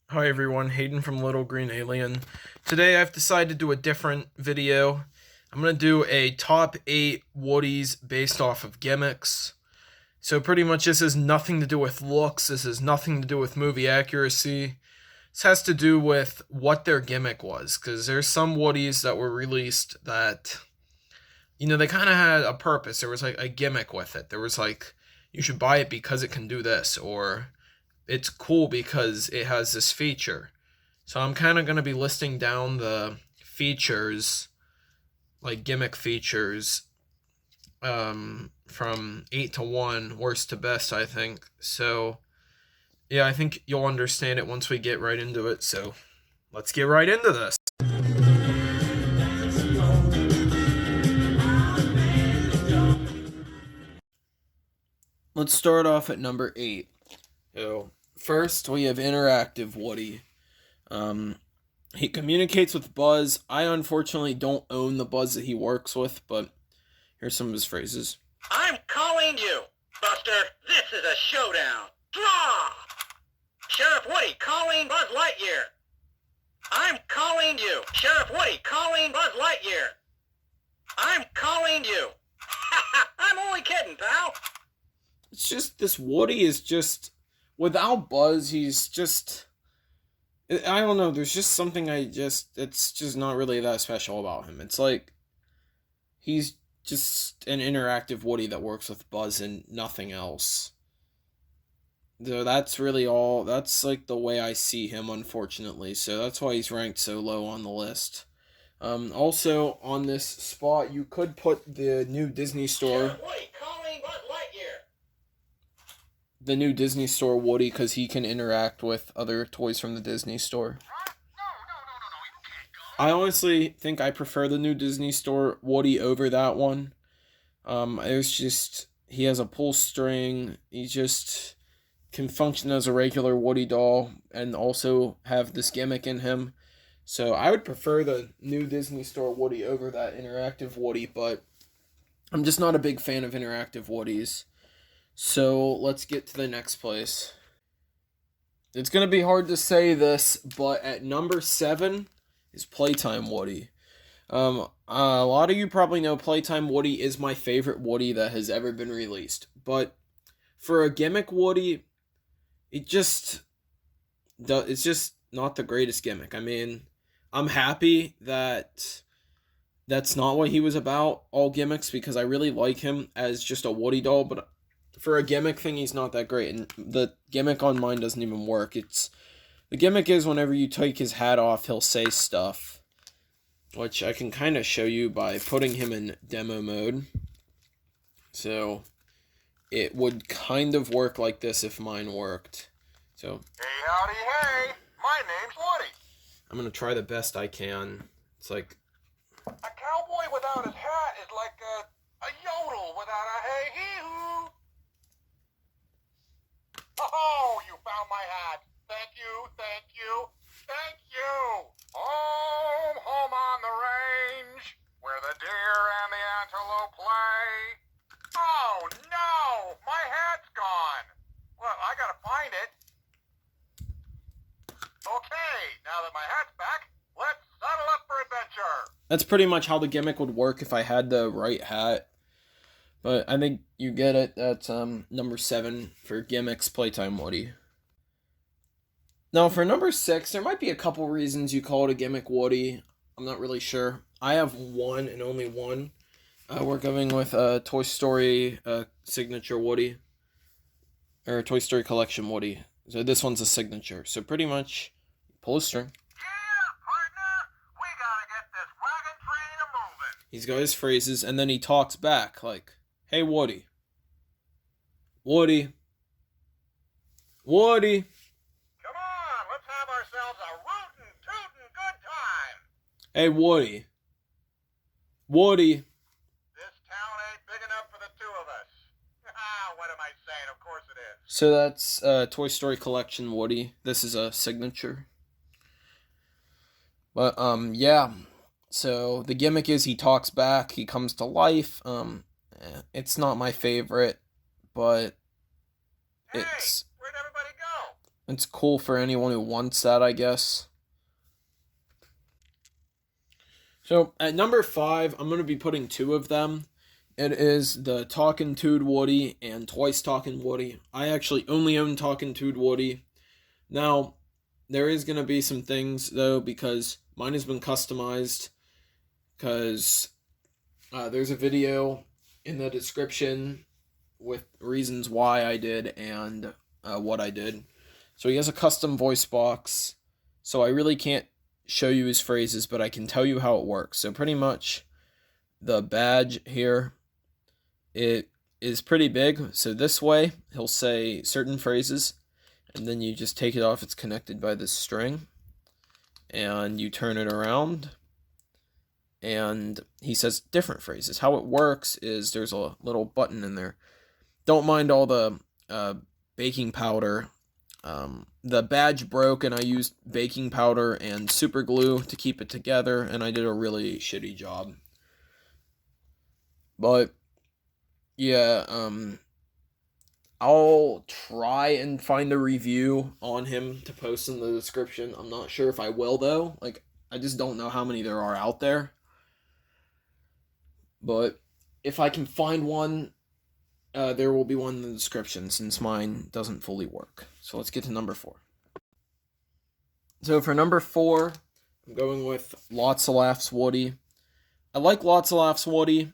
Hi everyone, Hayden from Little Green Alien. Today I've decided to do a different video. I'm going to do a top 8 Woodies based off of gimmicks. So pretty much this has nothing to do with looks, this has nothing to do with movie accuracy. This has to do with what their gimmick was, because there's some Woodies that were released that, they kind of had a purpose. There was like a gimmick with it. There was like, you should buy it because it can do this, or it's cool because it has this feature. So I'm kind of going to be listing down the features, like gimmick features, from 8 to 1, worst to best, I think. So, yeah, I think you'll understand it once we get right into it. So, let's get right into this. Let's start off at number 8. So, first, we have Interactive Woody. He communicates with Buzz. I unfortunately don't own the Buzz that he works with, but here's some of his phrases. I'm calling you, Buster. This is a showdown. Draw! Sheriff Woody calling Buzz Lightyear. I'm calling you. Sheriff Woody calling Buzz Lightyear. I'm calling you. I'm only kidding, pal. It's just, this Woody is just, without Buzz, he's just, I don't know, there's just something it's just not really that special about him. It's like, he's just an interactive Woody that works with Buzz and nothing else. So that's really all, that's like the way I see him, unfortunately. So that's why he's ranked so low on the list. Also, on this spot, you could put the new Disney Store. Sheriff Woody calling Buzz Lightyear. The new Disney Store Woody, because he can interact with other toys from the Disney Store. I honestly think I prefer the new Disney Store Woody over that one. It's just, he has a pull string. He just can function as a regular Woody doll and also have this gimmick in him. So I would prefer the new Disney Store Woody over that interactive Woody, but I'm just not a big fan of interactive Woodies. So let's get to the next place. It's going to be hard to say this, but at number 7 is Playtime Woody. A lot of you probably know Playtime Woody is my favorite Woody that has ever been released. But for a gimmick Woody, it's just not the greatest gimmick. I mean, I'm happy that that's not what he was about, all gimmicks, because I really like him as just a Woody doll, but for a gimmick thing, he's not that great, and the gimmick on mine doesn't even work. The gimmick is whenever you take his hat off, he'll say stuff, which I can kind of show you by putting him in demo mode. So it would kind of work like this if mine worked. So, hey, howdy, hey, my name's Woody. I'm going to try the best I can. It's like, a cowboy without his hat is like a yodel without a hey-hee-hoo. Oh, you found my hat. Thank you, thank you, thank you. Home, home on the range, where the deer and the antelope play. Oh, no, my hat's gone. Well, I gotta find it. Okay, now that my hat's back, let's saddle up for adventure. that's pretty much how the gimmick would work if I had the right hat. But I think you get it. That's number 7 for gimmicks, Playtime Woody. Now for number 6, there might be a couple reasons you call it a gimmick Woody. I'm not really sure. I have one and only one. We're going with Toy Story signature Woody. Or Toy Story collection Woody. So this one's a signature. So pretty much, pull a string. Yeah, partner, we gotta get this wagon train a-moving. He's got his phrases, and then he talks back like, "Hey Woody. Woody. Woody. Come on, let's have ourselves a rootin', tootin' good time. Hey Woody. Woody." This town ain't big enough for the two of us. Ah, what am I saying? Of course it is. So that's Toy Story collection Woody. This is a signature. But yeah. So the gimmick is he talks back, he comes to life. It's not my favorite, but Hey, it's where'd everybody go? It's cool for anyone who wants that, I guess. So at number 5, I'm going to be putting 2 of them. It is the Talkin Tude Woody and Twice Talkin Woody. I actually only own Talkin Tude Woody. Now, there is going to be some things, though, because mine has been customized. Because there's a video in the description with reasons why I did and what I did. So he has a custom voice box. So I really can't show you his phrases, but I can tell you how it works. So pretty much the badge here, it is pretty big. So this way, he'll say certain phrases, and then you just take it off. It's connected by this string, and you turn it around, and he says different phrases. How it works is there's a little button in there. Don't mind all the baking powder. The badge broke, and I used baking powder and super glue to keep it together, and I did a really shitty job. But yeah, I'll try and find a review on him to post in the description. I'm not sure if I will, though. Like, I just don't know how many there are out there. But if I can find one, there will be one in the description, since mine doesn't fully work. So let's get to number 4. So for number 4, I'm going with Lots of Laughs Woody. I like Lots of Laughs Woody.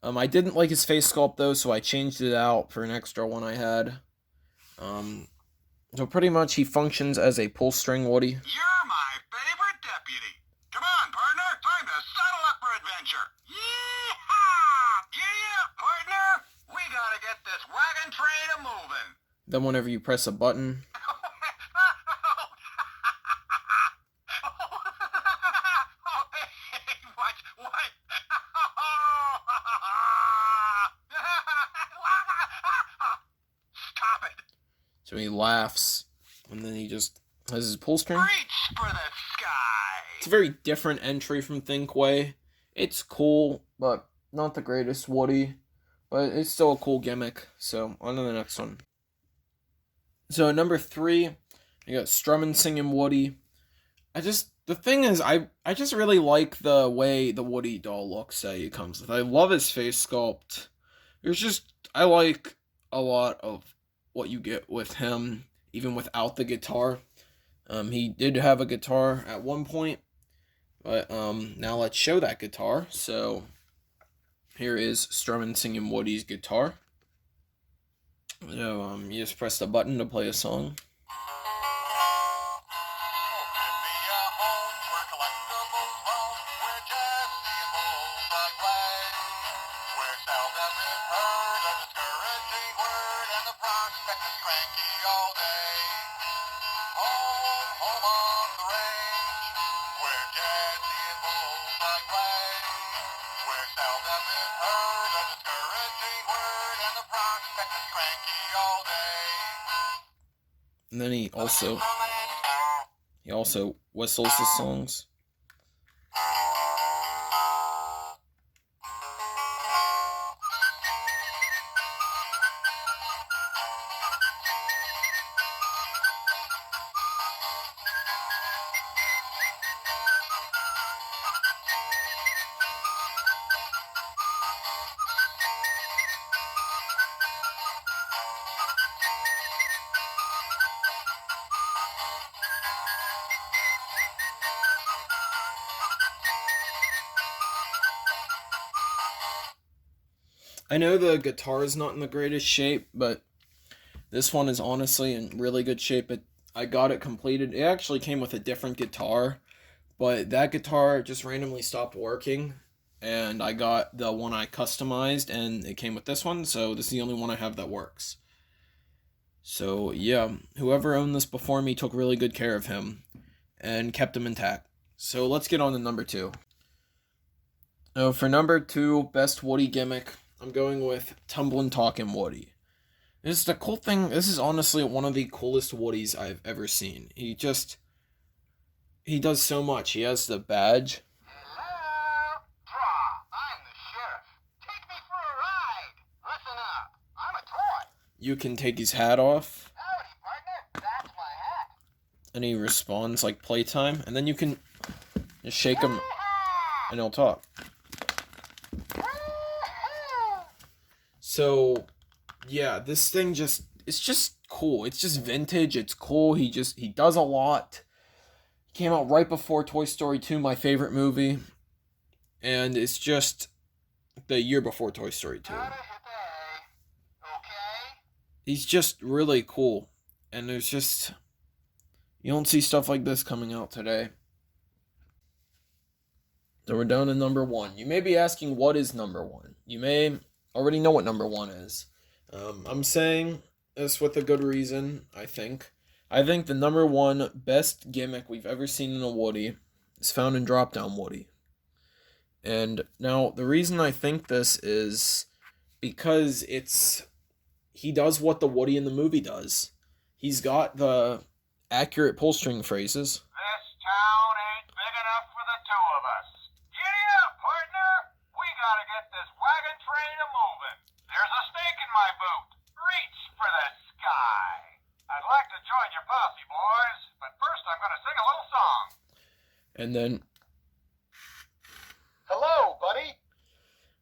I didn't like his face sculpt, though, so I changed it out for an extra one I had. So pretty much he functions as a pull string Woody. You're my favorite deputy. Come on, partner. Time to saddle up for adventure. Yee-haw! Yeah, partner. We gotta get this wagon train a-moving. Then whenever you press a button, What? Stop it. so he laughs, and then he just has his pull string. Reach for the sky. It's a very different entry from Thinkway. It's cool, but not the greatest Woody. But it's still a cool gimmick. So on to the next one. So at number 3, you got Strummin' Singin' Woody. The thing is, I just really like the way the Woody doll looks that he comes with. I love his face sculpt. I like a lot of what you get with him, even without the guitar. He did have a guitar at one point, but now let's show that guitar. So here is Strummin' Singin' Woody's guitar. So you just press the button to play a song. And then he also whistles the songs. I know the guitar is not in the greatest shape, but this one is honestly in really good shape. I got it completed. It actually came with a different guitar, but that guitar just randomly stopped working, and I got the one I customized, and it came with this one, so this is the only one I have that works. So yeah, whoever owned this before me took really good care of him and kept him intact. So let's get on to number 2. So for number 2, best Woody gimmick, I'm going with Tumblin' Talkin' Woody. This is the cool thing. This is honestly one of the coolest Woodies I've ever seen. He does so much. He has the badge. Hello? Draw. I'm the sheriff. Take me for a ride. Listen up. I'm a toy. You can take his hat off. Howdy, partner. That's my and he responds like playtime, and then you can just shake him and he'll talk. So, yeah, this thing it's just cool. It's just vintage. It's cool. He does a lot. Came out right before Toy Story 2, my favorite movie. And it's just the year before Toy Story 2. He's just really cool. And there's just, you don't see stuff like this coming out today. So we're down to number 1. You may be asking, what is number 1? You may already know what number 1 is. I'm saying this with a good reason, I think. I think the number 1 best gimmick we've ever seen in a Woody is found in Drop Down Woody. And now, the reason I think this is because he does what the Woody in the movie does. He's got the accurate pull string phrases. This town ain't big enough for the two of us. Giddy up, partner! We gotta get this wagon train a-moving. There's a stake in my boot. Reach for the sky. I'd like to join your posse, boys, but first I'm gonna sing a little song. And then... Hello, buddy.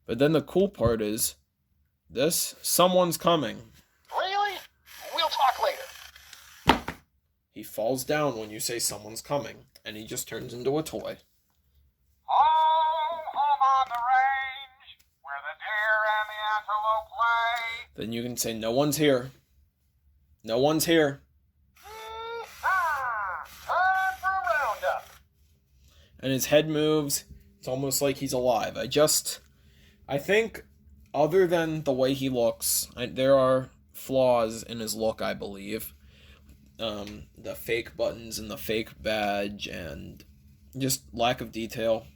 But then the cool part is, someone's coming. Really? We'll talk later. He falls down when you say someone's coming, and he just turns into a toy. Home, home on the range, where the deer and the antelope play. Then you can say, no one's here. No one's here. Time for a roundup. And his head moves. It's almost like he's alive. I think, other than the way he looks, there are flaws in his look, I believe. The fake buttons and the fake badge and just lack of detail.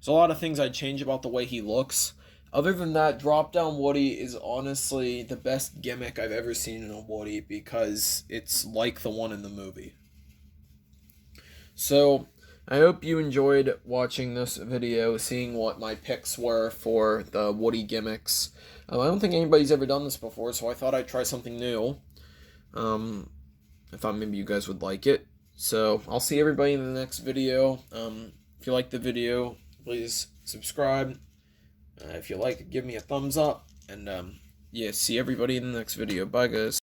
There's a lot of things I'd change about the way he looks. Other than that, Drop Down Woody is honestly the best gimmick I've ever seen in a Woody because it's like the one in the movie. So, I hope you enjoyed watching this video, seeing what my picks were for the Woody gimmicks. I don't think anybody's ever done this before, so I thought I'd try something new. I thought maybe you guys would like it. So, I'll see everybody in the next video. If you like the video, please subscribe. If you like it, give me a thumbs up. And, yeah, see everybody in the next video. Bye, guys.